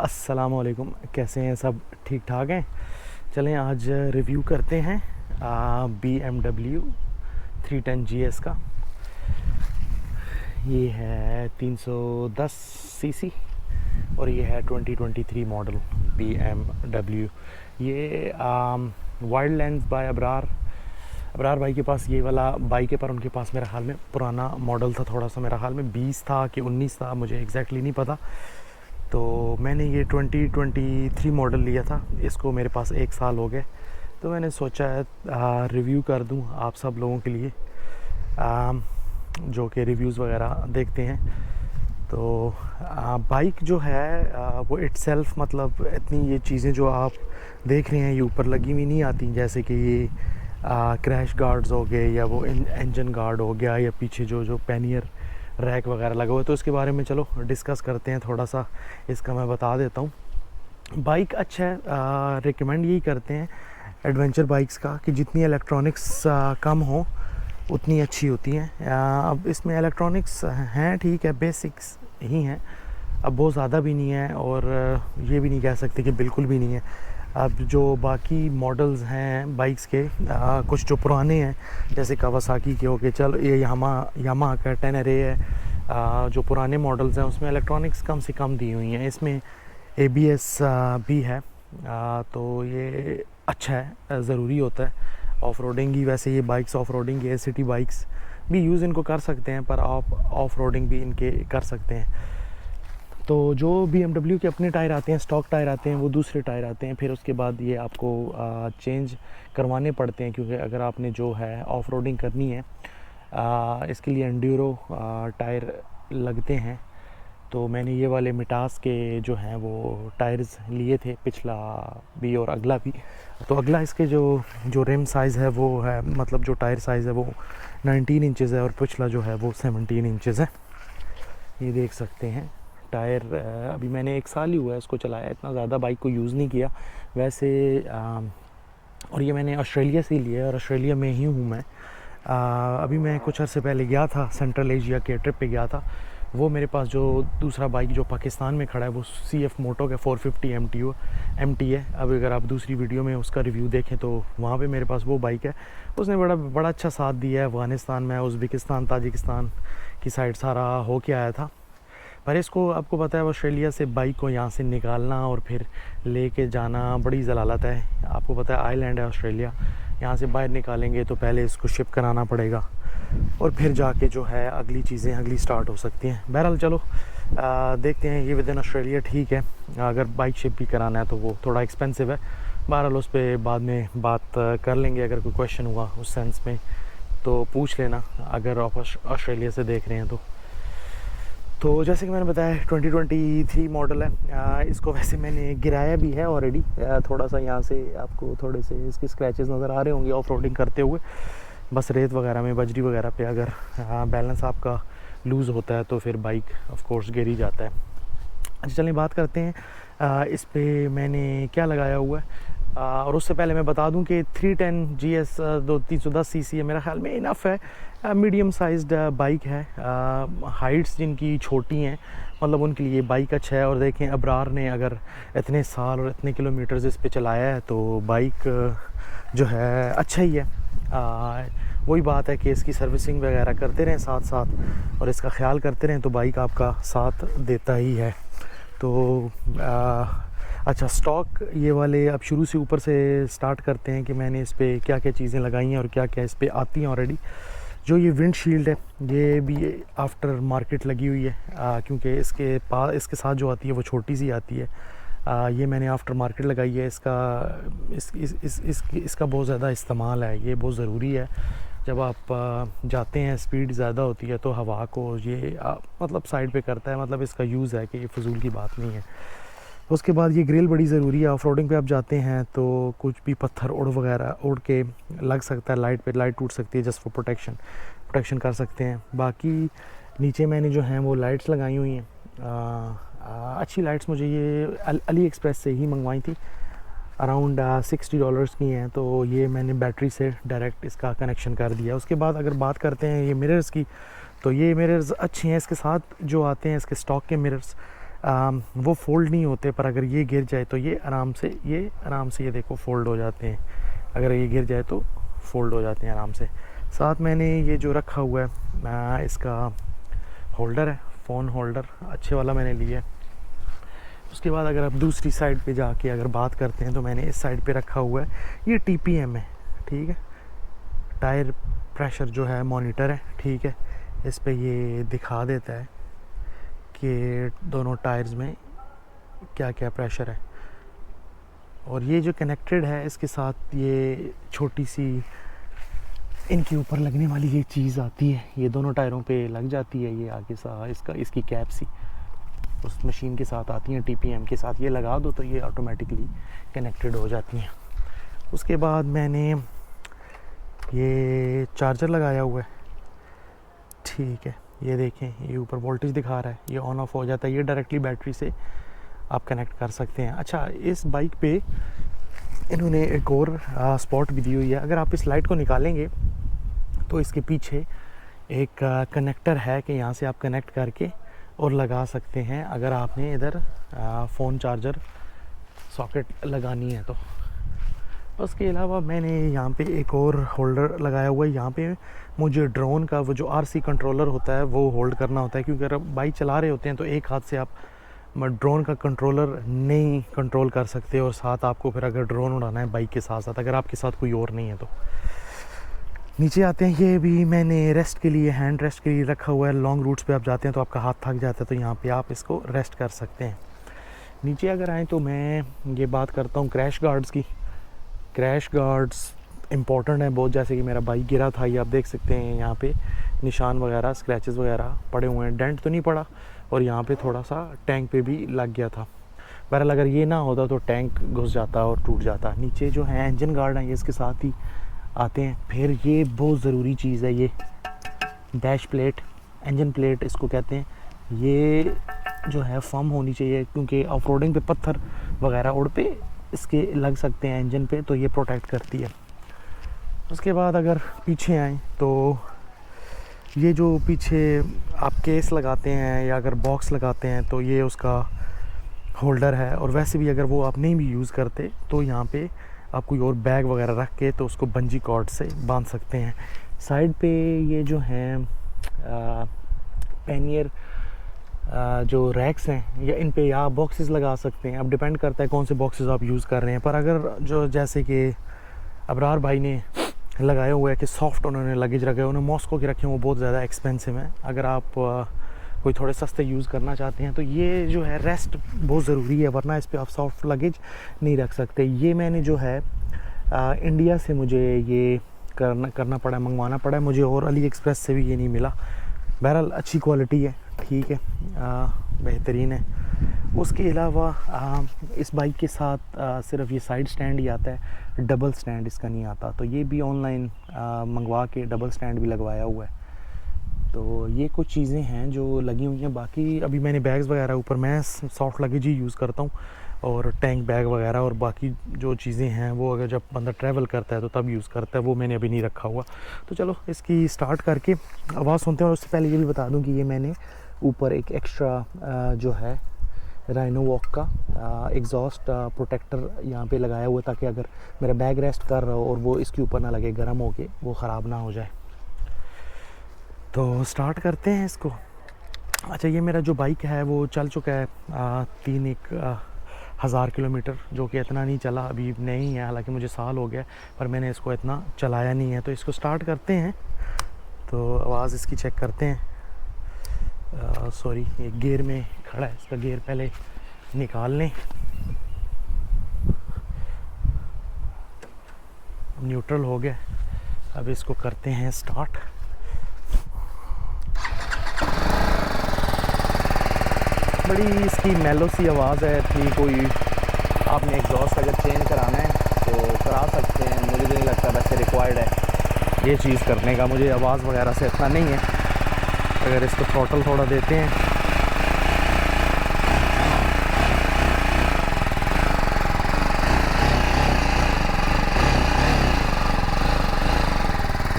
अस्सलामुअलैकुम, कैसे हैं सब? ठीक ठाक हैं। चलें आज रिव्यू करते हैं BMW 310 GS का। ये है 310 सीसी और ये है 2023 मॉडल BMW। ये वाइल्ड लैंड्स बाय अबरार भाई के पास ये वाला बाइक है, पर उनके पास मेरा हाल में पुराना मॉडल था। थोड़ा सा मेरा हाल में 20 था कि 19 था, मुझे एग्जैक्टली नहीं पता। तो मैंने ये 2023 मॉडल लिया था। इसको मेरे पास 1 साल हो गए, तो मैंने सोचा है रिव्यू कर दूं आप सब लोगों के लिए जो कि रिव्यूज़ वगैरह देखते हैं। तो बाइक जो है वो इट्सेल्फ मतलब इतनी ये चीज़ें जो आप देख रहे हैं ये ऊपर लगी हुई नहीं आती, जैसे कि ये क्रैश गार्ड्स हो गए या वो इंजन गार्ड हो गया या पीछे जो पैनियर रैक वगैरह लगा हुआ है। तो इसके बारे में चलो डिस्कस करते हैं थोड़ा सा। इसका मैं बता देता हूँ। बाइक अच्छा है, रिकमेंड यही करते हैं एडवेंचर बाइक्स का कि जितनी इलेक्ट्रॉनिक्स कम हो उतनी अच्छी होती हैं। अब इसमें इलेक्ट्रॉनिक्स हैं, ठीक है, बेसिक्स ही हैं, अब बहुत ज़्यादा भी नहीं है और ये भी नहीं कह सकते कि बिल्कुल भी नहीं है। अब जो बाकी मॉडल्स हैं बाइक्स के कुछ जो पुराने हैं जैसे कावासाकी के हो गए, चलो ये यामा का 10RA है, जो पुराने मॉडल्स हैं उसमें इलेक्ट्रॉनिक्स कम से कम दी हुई हैं। इसमें ABS भी है, तो ये अच्छा है, ज़रूरी होता है ऑफ रोडिंग ही। वैसे ये बाइक्स ऑफ रोडिंग के सिटी बाइक्स भी यूज़ इनको कर सकते हैं, पर आप ऑफ रोडिंग भी इनके कर सकते हैं। तो जो BMW के अपने टायर आते हैं, स्टॉक टायर आते हैं, वो दूसरे टायर आते हैं। फिर उसके बाद ये आपको चेंज करवाने पड़ते हैं, क्योंकि अगर आपने जो है ऑफ रोडिंग करनी है इसके लिए एंड्यूरो टायर लगते हैं। तो मैंने ये वाले मिटास के जो हैं वो टायर्स लिए थे, पिछला भी और अगला भी। तो अगला इसके जो रिम साइज़ है वो है, मतलब जो टायर साइज़ है वो 19 इंचज़ है और पिछला जो है वो 17 इंचज़ है। ये देख सकते हैं टायर। अभी मैंने 1 साल ही हुआ है इसको चलाया, इतना ज़्यादा बाइक को यूज़ नहीं किया वैसे। और ये मैंने ऑस्ट्रेलिया से ही लिया है और ऑस्ट्रेलिया में ही हूँ मैं। अभी मैं कुछ अर्से पहले गया था, सेंट्रल एशिया के ट्रिप पे गया था। वो मेरे पास जो दूसरा बाइक जो पाकिस्तान में खड़ा है वो CF मोटो का 450 MT है। अब अगर आप दूसरी वीडियो में उसका रिव्यू देखें तो वहाँ पे मेरे पास वो बाइक है। उसने बड़ा अच्छा साथ दिया है। अफ़गानिस्तान में, उज़्बेकिस्तान, ताजिकिस्तान की साइड सारा हो के आया था। पर इसको आपको पता है ऑस्ट्रेलिया से बाइक को यहाँ से निकालना और फिर लेके जाना बड़ी ज़लालत है। आपको पता है आइलैंड है ऑस्ट्रेलिया, यहाँ से बाहर निकालेंगे तो पहले इसको शिप कराना पड़ेगा और फिर जाके जो है अगली चीज़ें अगली स्टार्ट हो सकती हैं। बहरहाल चलो देखते हैं। ये विद इन ऑस्ट्रेलिया ठीक है, अगर बाइक शिप भी कराना है तो वो थोड़ा एक्सपेंसिव है। बहरहाल उस पर बाद में बात कर लेंगे। अगर कोई क्वेश्चन हुआ उस सेंस में तो पूछ लेना, अगर आप ऑस्ट्रेलिया से देख रहे हैं तो जैसे कि मैंने बताया 2023 मॉडल है। इसको वैसे मैंने गिराया भी है ऑलरेडी। थोड़ा सा यहाँ से आपको थोड़े से इसके स्क्रैचेस नज़र आ रहे होंगे ऑफ रोडिंग करते हुए, बस रेत वगैरह में, बजरी वगैरह पे अगर बैलेंस आपका लूज़ होता है तो फिर बाइक ऑफ कोर्स गिर ही जाता है। अच्छा चलिए बात करते हैं इस पे मैंने क्या लगाया हुआ है। और उससे पहले मैं बता दूं कि 310 GS 310 सीसी है, मेरा ख्याल में इनफ है। मीडियम साइज्ड बाइक है। हाइट्स जिनकी छोटी हैं मतलब उनके लिए बाइक अच्छा है। और देखें अबरार ने अगर इतने साल और इतने किलोमीटर्स इस पे चलाया है तो बाइक जो है अच्छा ही है। वही बात है कि इसकी सर्विसिंग वगैरह करते रहें साथ साथ और इसका ख्याल करते रहें तो बाइक आपका साथ देता ही है। तो अच्छा स्टॉक ये वाले अब शुरू से ऊपर से स्टार्ट करते हैं कि मैंने इस पे क्या क्या चीज़ें लगाई हैं और क्या क्या इस पे आती हैं ऑलरेडी। जो ये विंडशील्ड है ये भी आफ्टर मार्केट लगी हुई है, क्योंकि इसके साथ जो आती है वो छोटी सी आती है। ये मैंने आफ्टर मार्केट लगाई है। इसका बहुत ज़्यादा इस्तेमाल है, ये बहुत ज़रूरी है। जब आप जाते हैं स्पीड ज़्यादा होती है तो हवा को ये मतलब साइड पे करता है, मतलब इसका यूज़ है कि ये फजूल की बात नहीं है। उसके बाद ये ग्रिल बड़ी ज़रूरी है। ऑफ रोडिंग पे आप जाते हैं तो कुछ भी पत्थर उड़ के लग सकता है लाइट पे, लाइट टूट सकती है, जस्ट फॉर प्रोटेक्शन कर सकते हैं। बाकी नीचे मैंने जो हैं वो लाइट्स लगाई हुई हैं। अच्छी लाइट्स मुझे ये अली एक्सप्रेस से ही मंगवाई थी, अराउंड $60 की हैं। तो ये मैंने बैटरी से डायरेक्ट इसका कनेक्शन कर दिया। उसके बाद अगर बात करते हैं ये मिरर्स की, तो ये मिरर्स अच्छे हैं। इसके साथ जो आते हैं इसके स्टॉक के मिरर्स वो फ़ोल्ड नहीं होते, पर अगर ये गिर जाए तो ये आराम से ये देखो फ़ोल्ड हो जाते हैं। अगर ये गिर जाए तो फ़ोल्ड हो जाते हैं आराम से। साथ मैंने ये जो रखा हुआ है इसका होल्डर है, फ़ोन होल्डर अच्छे वाला मैंने लिया है। उसके बाद अगर आप दूसरी साइड पे जाके अगर बात करते हैं तो मैंने इस साइड पे रखा हुआ है, ये TPM है, ठीक है, टायर प्रेशर जो है मॉनिटर है, ठीक है। इस पे ये दिखा देता है कि दोनों टायर्स में क्या क्या प्रेशर है। और ये जो कनेक्टेड है इसके साथ ये छोटी सी इनके ऊपर लगने वाली ये चीज़ आती है, ये दोनों टायरों पे लग जाती है, ये आगे सा इसकी कैप सी उस मशीन के साथ आती हैं, TPM के साथ। ये लगा दो तो ये ऑटोमेटिकली कनेक्टेड हो जाती हैं। उसके बाद मैंने ये चार्जर लगाया हुआ है, ठीक है। ये देखें, ये ऊपर वोल्टेज दिखा रहा है, ये ऑन ऑफ हो जाता है, ये डायरेक्टली बैटरी से आप कनेक्ट कर सकते हैं। अच्छा, इस बाइक पे इन्होंने एक और स्पॉट भी दी हुई है। अगर आप इस लाइट को निकालेंगे तो इसके पीछे एक कनेक्टर है कि यहाँ से आप कनेक्ट करके और लगा सकते हैं अगर आपने इधर फ़ोन चार्जर सॉकेट लगानी है तो। उसके अलावा मैंने यहाँ पे एक और होल्डर लगाया हुआ है। यहाँ पे मुझे ड्रोन का वो जो RC कंट्रोलर होता है वो होल्ड करना होता है, क्योंकि अगर बाइक चला रहे होते हैं तो एक हाथ से आप ड्रोन का कंट्रोलर नहीं कंट्रोल कर सकते, और साथ आपको फिर अगर ड्रोन उड़ाना है बाइक के साथ साथ, अगर आपके साथ कोई और नहीं है तो। नीचे आते हैं, ये भी मैंने रेस्ट के लिए, हैंड रेस्ट के लिए रखा हुआ है। लॉन्ग रूट्स पे आप जाते हैं तो आपका हाथ थक जाता है, तो यहाँ पे आप इसको रेस्ट कर सकते हैं। नीचे अगर आएँ तो मैं ये बात करता हूँ क्रैश गार्ड्स की। क्रैश गार्ड्स इम्पॉर्टेंट है बहुत, जैसे कि मेरा बाइक गिरा था, ये आप देख सकते हैं यहाँ पे निशान वगैरह, स्क्रैचेस वगैरह पड़े हुए हैं। डेंट तो नहीं पड़ा, और यहाँ पे थोड़ा सा टैंक पे भी लग गया था। बहरहाल अगर ये ना होता तो टैंक घुस जाता और टूट जाता। नीचे जो है इंजन गार्ड हैं, ये इसके साथ ही आते हैं। फिर ये बहुत ज़रूरी चीज़ है, ये डैश प्लेट, इंजन प्लेट इसको कहते हैं। ये जो है फर्म होनी चाहिए, क्योंकि ऑफ रोडिंग पे पत्थर वगैरह उड़ पे इसके लग सकते हैं इंजन पे, तो ये प्रोटेक्ट करती है। उसके बाद अगर पीछे आएँ तो ये जो पीछे आप केस लगाते हैं या अगर बॉक्स लगाते हैं तो ये उसका होल्डर है। और वैसे भी अगर वो आप नहीं भी यूज़ करते तो यहाँ पे आप कोई और बैग वगैरह रख के तो उसको बंजी कॉर्ड से बांध सकते हैं। साइड पे ये जो हैं पैनियर जो रैक्स हैं, या इन पे या बॉक्सेस लगा सकते हैं। अब डिपेंड करता है कौन से बॉक्सेस आप यूज़ कर रहे हैं। पर अगर जो जैसे कि अबरार भाई ने लगाया हुआ है कि सॉफ्ट उन्होंने लगेज रखे, उन्होंने मॉस्को के रखे हैं, वो बहुत ज़्यादा एक्सपेंसिव हैं। अगर आप कोई थोड़े सस्ते यूज़ करना चाहते हैं तो ये जो है रेस्ट बहुत ज़रूरी है, वरना इस पर आप सॉफ्ट लगेज नहीं रख सकते। ये मैंने जो है इंडिया से मुझे ये करना पड़ा, मंगवाना पड़ा है मुझे, और अली एक्सप्रेस से भी ये नहीं मिला। बहरहाल अच्छी क्वालिटी है, ठीक है, बेहतरीन है। उसके अलावा इस बाइक के साथ सिर्फ ये साइड स्टैंड ही आता है, डबल स्टैंड इसका नहीं आता। तो ये भी ऑनलाइन मंगवा के डबल स्टैंड भी लगवाया हुआ है। तो ये कुछ चीज़ें हैं जो लगी हुई हैं। बाकी अभी मैंने बैग्स वगैरह ऊपर, मैं सॉफ्ट लगेज ही यूज़ करता हूँ, और टैंक बैग वगैरह, और बाकी जो चीज़ें हैं वो अगर जब बंदा ट्रैवल करता है तो तब यूज़ करता है, वो मैंने अभी नहीं रखा हुआ। तो चलो इसकी स्टार्ट करके आवाज़ सुनते हैं। और उससे पहले ये भी बता दूँ कि ये मैंने ऊपर एक एक्स्ट्रा जो है राइनो वॉक का एग्जॉस्ट प्रोटेक्टर यहाँ पे लगाया हुआ, ताकि अगर मेरा बैग रेस्ट कर रहा हो और वो इसके ऊपर ना लगे, गर्म हो के वो ख़राब ना हो जाए। तो स्टार्ट करते हैं इसको। अच्छा, ये मेरा जो बाइक है वो चल चुका है 3,000 किलोमीटर, जो कि इतना नहीं चला, अभी नहीं है, हालांकि मुझे साल हो गया, पर मैंने इसको इतना चलाया नहीं है। तो इसको स्टार्ट करते हैं, तो आवाज़ इसकी चेक करते हैं। सॉरी, ये गियर में खड़ा है, इसका गियर पहले निकाल लें। न्यूट्रल हो गया, अब इसको करते हैं स्टार्ट। बड़ी इसकी मेलो सी आवाज़ है थी। कोई आपने एग्जॉस्ट अगर चेंज कराना है तो करा सकते हैं, मुझे नहीं लगता वैसे रिक्वायर्ड है ये चीज़ करने का, मुझे आवाज़ वगैरह से इतना नहीं है। अगर इसको थ्रॉटल थोड़ा देते हैं,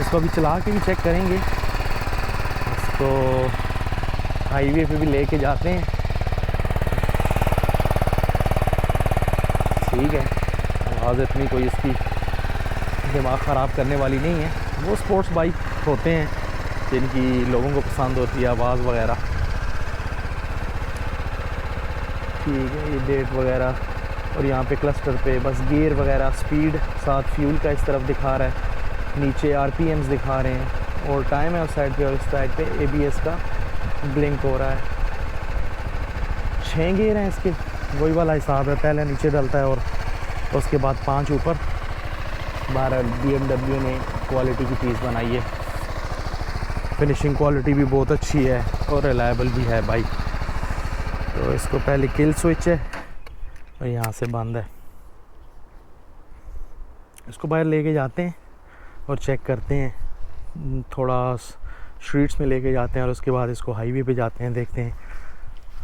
इसको अभी चला के भी चेक करेंगे। इसको हाईवे पे भी लेके जाते हैं, ठीक है, आवाज़ इतनी कोई इसकी दिमाग ख़राब करने वाली नहीं है। वो स्पोर्ट्स बाइक होते हैं जिनकी लोगों को पसंद होती है आवाज़ वगैरह। ठीक है, ये डेट वगैरह, और यहाँ पे क्लस्टर पे बस गियर वगैरह, स्पीड, साथ फ्यूल का इस तरफ दिखा रहा है, नीचे आरपीएम्स दिखा रहे हैं, और टाइम है उस साइड पे, और इस साइड पे एबीएस का ब्लिंक हो रहा है। 6 गियर हैं इसके, वही वाला हिसाब है, पहले नीचे डलता है और उसके बाद 5 ऊपर। 12 BMW ने क्वालिटी की चीज़ बनाई है, फिनिशिंग क्वालिटी भी बहुत अच्छी है और रिलायबल भी है बाइक। तो इसको पहले किल स्विच है और यहाँ से बंद है। इसको बाहर लेके जाते हैं और चेक करते हैं, थोड़ा स्ट्रीट्स में लेके जाते हैं और उसके बाद इसको हाईवे पे जाते हैं, देखते हैं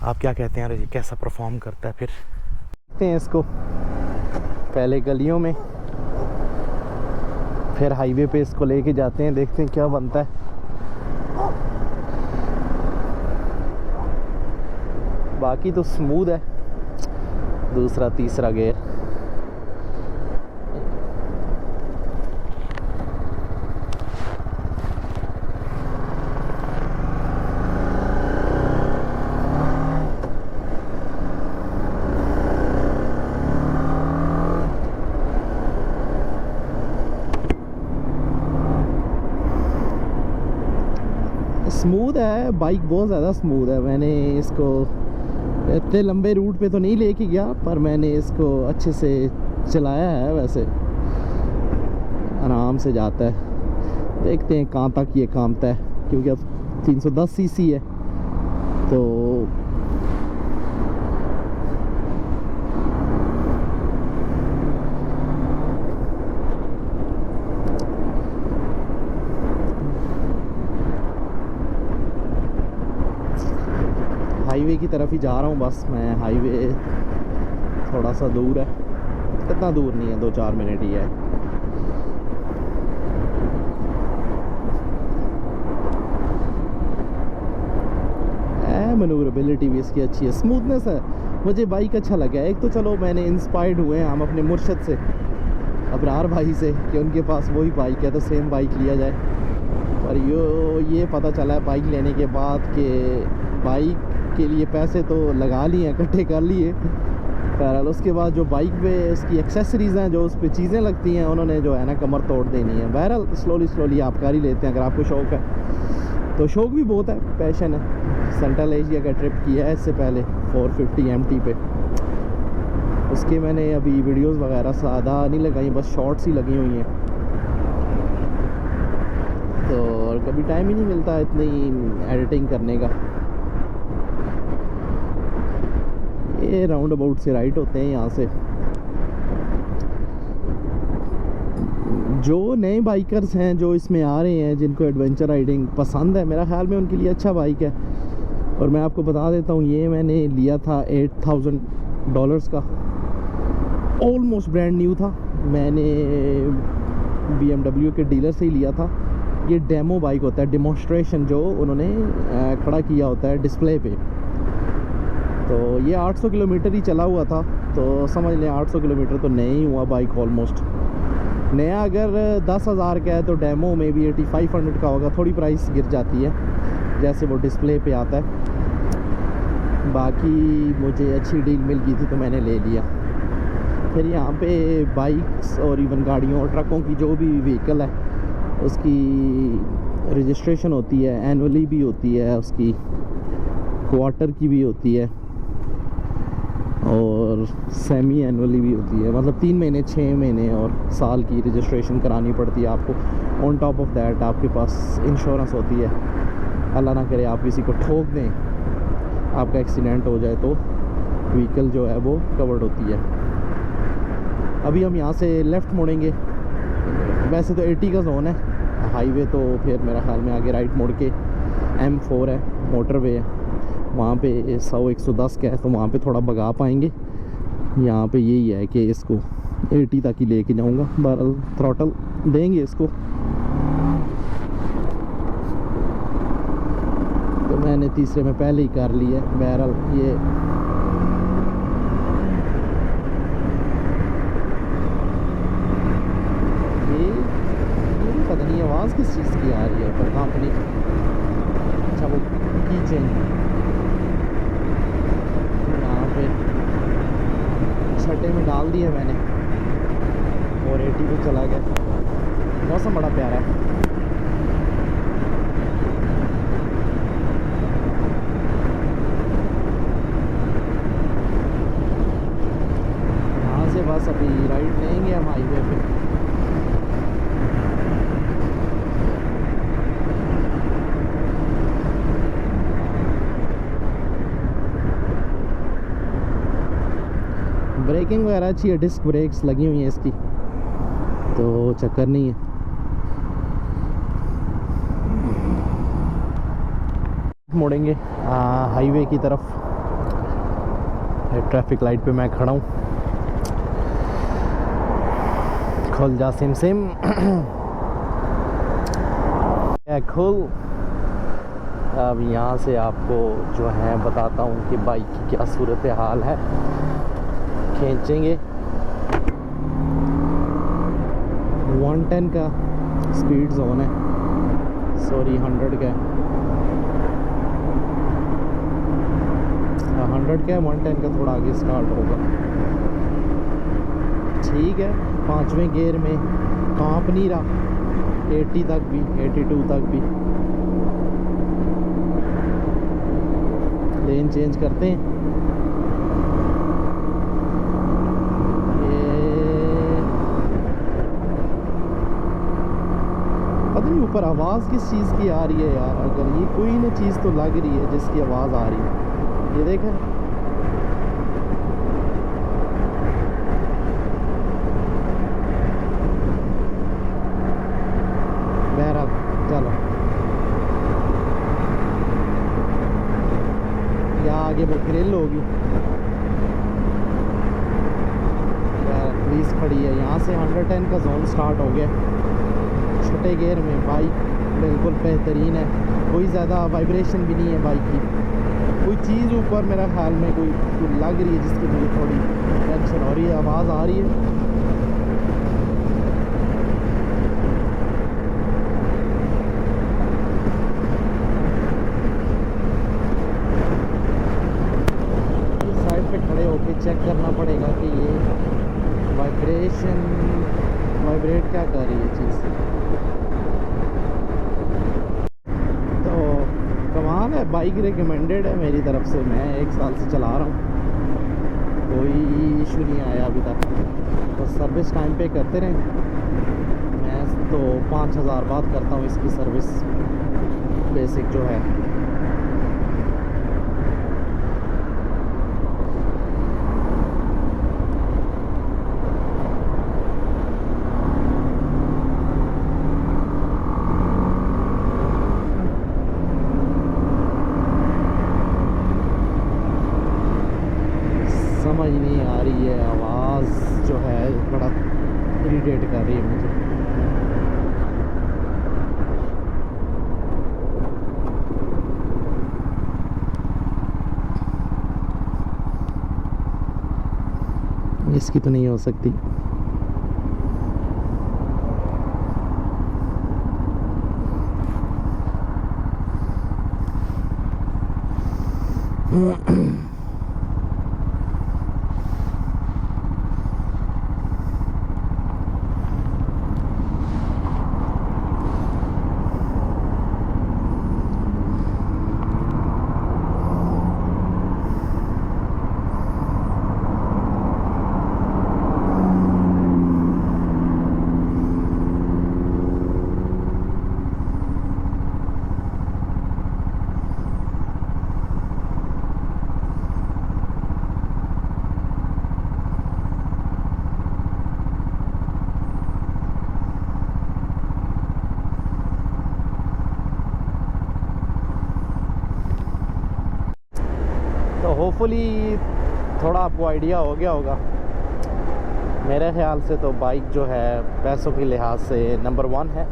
आप क्या कहते हैं, अरे ये कैसा परफॉर्म करता है। फिर देखते हैं इसको पहले गलियों में, फिर हाईवे पे इसको लेके जाते हैं, देखते हैं क्या बनता है। बाकी तो स्मूथ है, दूसरा तीसरा गियर। स्मूथ है बाइक, बहुत ज़्यादा स्मूथ है। मैंने इसको इतने लंबे रूट पे तो नहीं लेके गया, पर मैंने इसको अच्छे से चलाया है, वैसे आराम से जाता है। देखते हैं कहाँ तक ये कामता है, क्योंकि अब 310 सीसी है तो हाईवे की तरफ ही जा रहा हूँ बस मैं। हाईवे थोड़ा सा दूर है, इतना दूर नहीं है, 2-4 मिनट ही है। मैन्यूवरेबिलिटी भी इसकी अच्छी है, स्मूथनेस है, मुझे बाइक अच्छा लगा है। एक तो चलो मैंने इंस्पायर्ड हुए हैं हम अपने मुर्शद से, अबरार भाई से, कि उनके पास वही बाइक है तो सेम बाइक लिया जाए। पर ये पता चला है बाइक लेने के बाद कि बाइक के लिए पैसे तो लगा लिए, इकट्ठे कर लिए, पर उसके बाद जो बाइक पे उसकी एक्सेसरीज़ हैं, जो उस पर चीज़ें लगती हैं, उन्होंने जो है ना कमर तोड़ देनी है। बहरहाल स्लोली आप कर ही लेते हैं अगर आपको शौक़ है तो। शौक़ भी बहुत है, पैशन है। सेंट्रल एशिया का ट्रिप किया है इससे पहले 450 MT पे, उसके मैंने अभी वीडियोस वगैरह ज़्यादा नहीं लगाई, बस शॉर्ट्स ही लगी हुई हैं। तो और कभी टाइम ही नहीं मिलता इतनी एडिटिंग करने का। ये राउंड अबाउट से राइट होते हैं यहाँ से। जो नए बाइकर्स हैं जो इसमें आ रहे हैं, जिनको एडवेंचर राइडिंग पसंद है, मेरा ख्याल में उनके लिए अच्छा बाइक है। और मैं आपको बता देता हूँ, ये मैंने लिया था $8,000 का, ऑलमोस्ट ब्रांड न्यू था। मैंने BMW के डीलर से ही लिया था। ये डेमो बाइक होता है, डेमोन्स्ट्रेशन जो उन्होंने खड़ा किया होता है डिस्प्ले पे। तो ये 800 किलोमीटर ही चला हुआ था, तो समझ लें 800 किलोमीटर तो नहीं हुआ बाइक ऑलमोस्ट। नया अगर 10,000 का है तो डेमो में भी 8500 का होगा, थोड़ी प्राइस गिर जाती है जैसे वो डिस्प्ले पे आता है। बाकी मुझे अच्छी डील मिल गई थी तो मैंने ले लिया। फिर यहाँ पे बाइक्स और इवन गाड़ियों और ट्रकों की जो भी व्हीकल है उसकी रजिस्ट्रेशन होती है, एनुअली भी होती है, उसकी क्वार्टर की भी होती है और सेमी एनुअली भी होती है। मतलब 3 महीने, 6 महीने और साल की रजिस्ट्रेशन करानी पड़ती है आपको। ऑन टॉप ऑफ दैट आपके पास इंश्योरेंस होती है, अल्लाह ना करे आप किसी को ठोक दें, आपका एक्सीडेंट हो जाए तो व्हीकल जो है वो कवर्ड होती है। अभी हम यहाँ से लेफ़्ट मुड़ेंगे, वैसे तो 80 का जोन है हाईवे, तो फिर मेरा ख्याल में आगे राइट मुड़ के M4 है, मोटरवे है, वहाँ पे 100-110 का है, तो वहाँ पे थोड़ा भगा पाएंगे। यहाँ पे यही है कि इसको 80 तक ही लेके जाऊँगा, बहरहाल थ्रॉटल देंगे इसको। तो मैंने तीसरे में पहले ही कर लिया, बहरहाल ये किस चीज़ की आ रही है पर कंपनी? अच्छा वो की चेन यहाँ पे छठे में डाल दिए मैंने और 80 पे चला गया। मौसम बड़ा प्यारा है। यहाँ से बस अभी राइट लेंगे हम हाईवे पे। ब्रेकिंग वगैरह अच्छी है, डिस्क ब्रेक्स लगी हुई हैं इसकी, तो चक्कर नहीं है। मुड़ेंगे हाईवे की तरफ। ट्रैफिक लाइट पे मैं खड़ा हूँ। खुल जा सिम सिम खुल। अब यहाँ से आपको जो है बताता हूँ कि बाइक की क्या सूरत हाल है। खींचेंगे 110 का स्पीड जोन है, सॉरी 100 का 100 का 110 का थोड़ा आगे स्टार्ट होगा। ठीक है, 5वें गियर में कांप नहीं रहा, 80 तक भी 82 तक भी। लेन चेंज करते हैं। पता नहीं ऊपर आवाज़ किस चीज़ की आ रही है यार। अगर ये कोई ना चीज़ तो लग रही है जिसकी आवाज़ आ रही है। ये देखें, बहरहाल चलो यहाँ आगे वो ग्रिल होगी। पुलिस खड़ी है। यहाँ से 110 का जोन स्टार्ट हो गया। छोटे गियर में बाइक बिल्कुल बेहतरीन है, कोई ज़्यादा वाइब्रेशन भी नहीं है बाइक की। कोई चीज़ ऊपर मेरा ख्याल में कोई लग रही है जिसकी मुझे थोड़ी टेंशन हो रही है, आवाज़ आ रही है। इस साइड पे खड़े होके चेक करना पड़ेगा कि ये वाइब्रेट क्या कर रही है चीज़। बाइक रिकमेंडेड है मेरी तरफ से, मैं 1 साल से चला रहा हूँ, कोई इशू नहीं आया अभी तक। तो सर्विस टाइम पे करते रहें। मैं तो 5000 बाद करता हूँ इसकी सर्विस, बेसिक जो है। समझ नहीं आ रही है, आवाज़ जो है बड़ा इरिटेट कर रही है मुझे। इसकी तो नहीं हो सकती। तो होपफुली थोड़ा आपको आइडिया हो गया होगा। मेरे ख्याल से तो बाइक जो है पैसों के लिहाज से नंबर 1 है।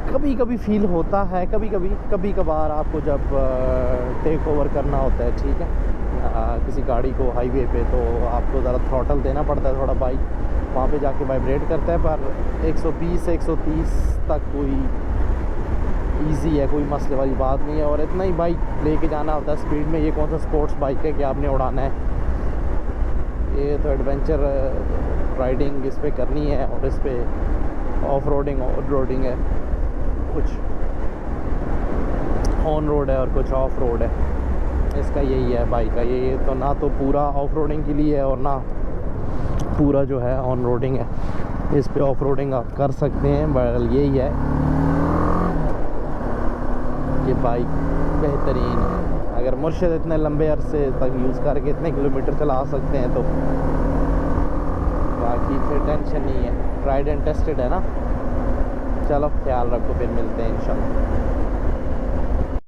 कभी कभी फील होता है, कभी कभार आपको जब टेक ओवर करना होता है, ठीक है, किसी गाड़ी को हाईवे पे, तो आपको ज़रा थ्रॉटल देना पड़ता है थोड़ा बाइक वहाँ पे जाके वाइब्रेट करता है, पर 120 से 130 तक कोई इजी है, कोई मसले वाली बात नहीं है। और इतना ही बाइक लेके जाना होता है स्पीड में। ये कौन सा स्पोर्ट्स बाइक है कि आपने उड़ाना है, ये तो एडवेंचर राइडिंग इस पर करनी है, और इस पर ऑफ रोडिंग है, कुछ ऑन रोड है और कुछ ऑफ रोड है। इसका यही है बाइक का, ये तो ना तो पूरा ऑफ रोडिंग के लिए है और ना पूरा जो है ऑन रोडिंग है। इस पे ऑफ रोडिंग आप कर सकते हैं, बहरहाल यही है कि बाइक बेहतरीन है। अगर मुर्शिद इतने लंबे अरसे तक यूज़ करके इतने किलोमीटर चला सकते हैं तो बाकी फिर टेंशन नहीं है, ट्राइड एंड टेस्टेड है ना। चलो ख्याल रखो, फिर मिलते हैं इंशाल्लाह।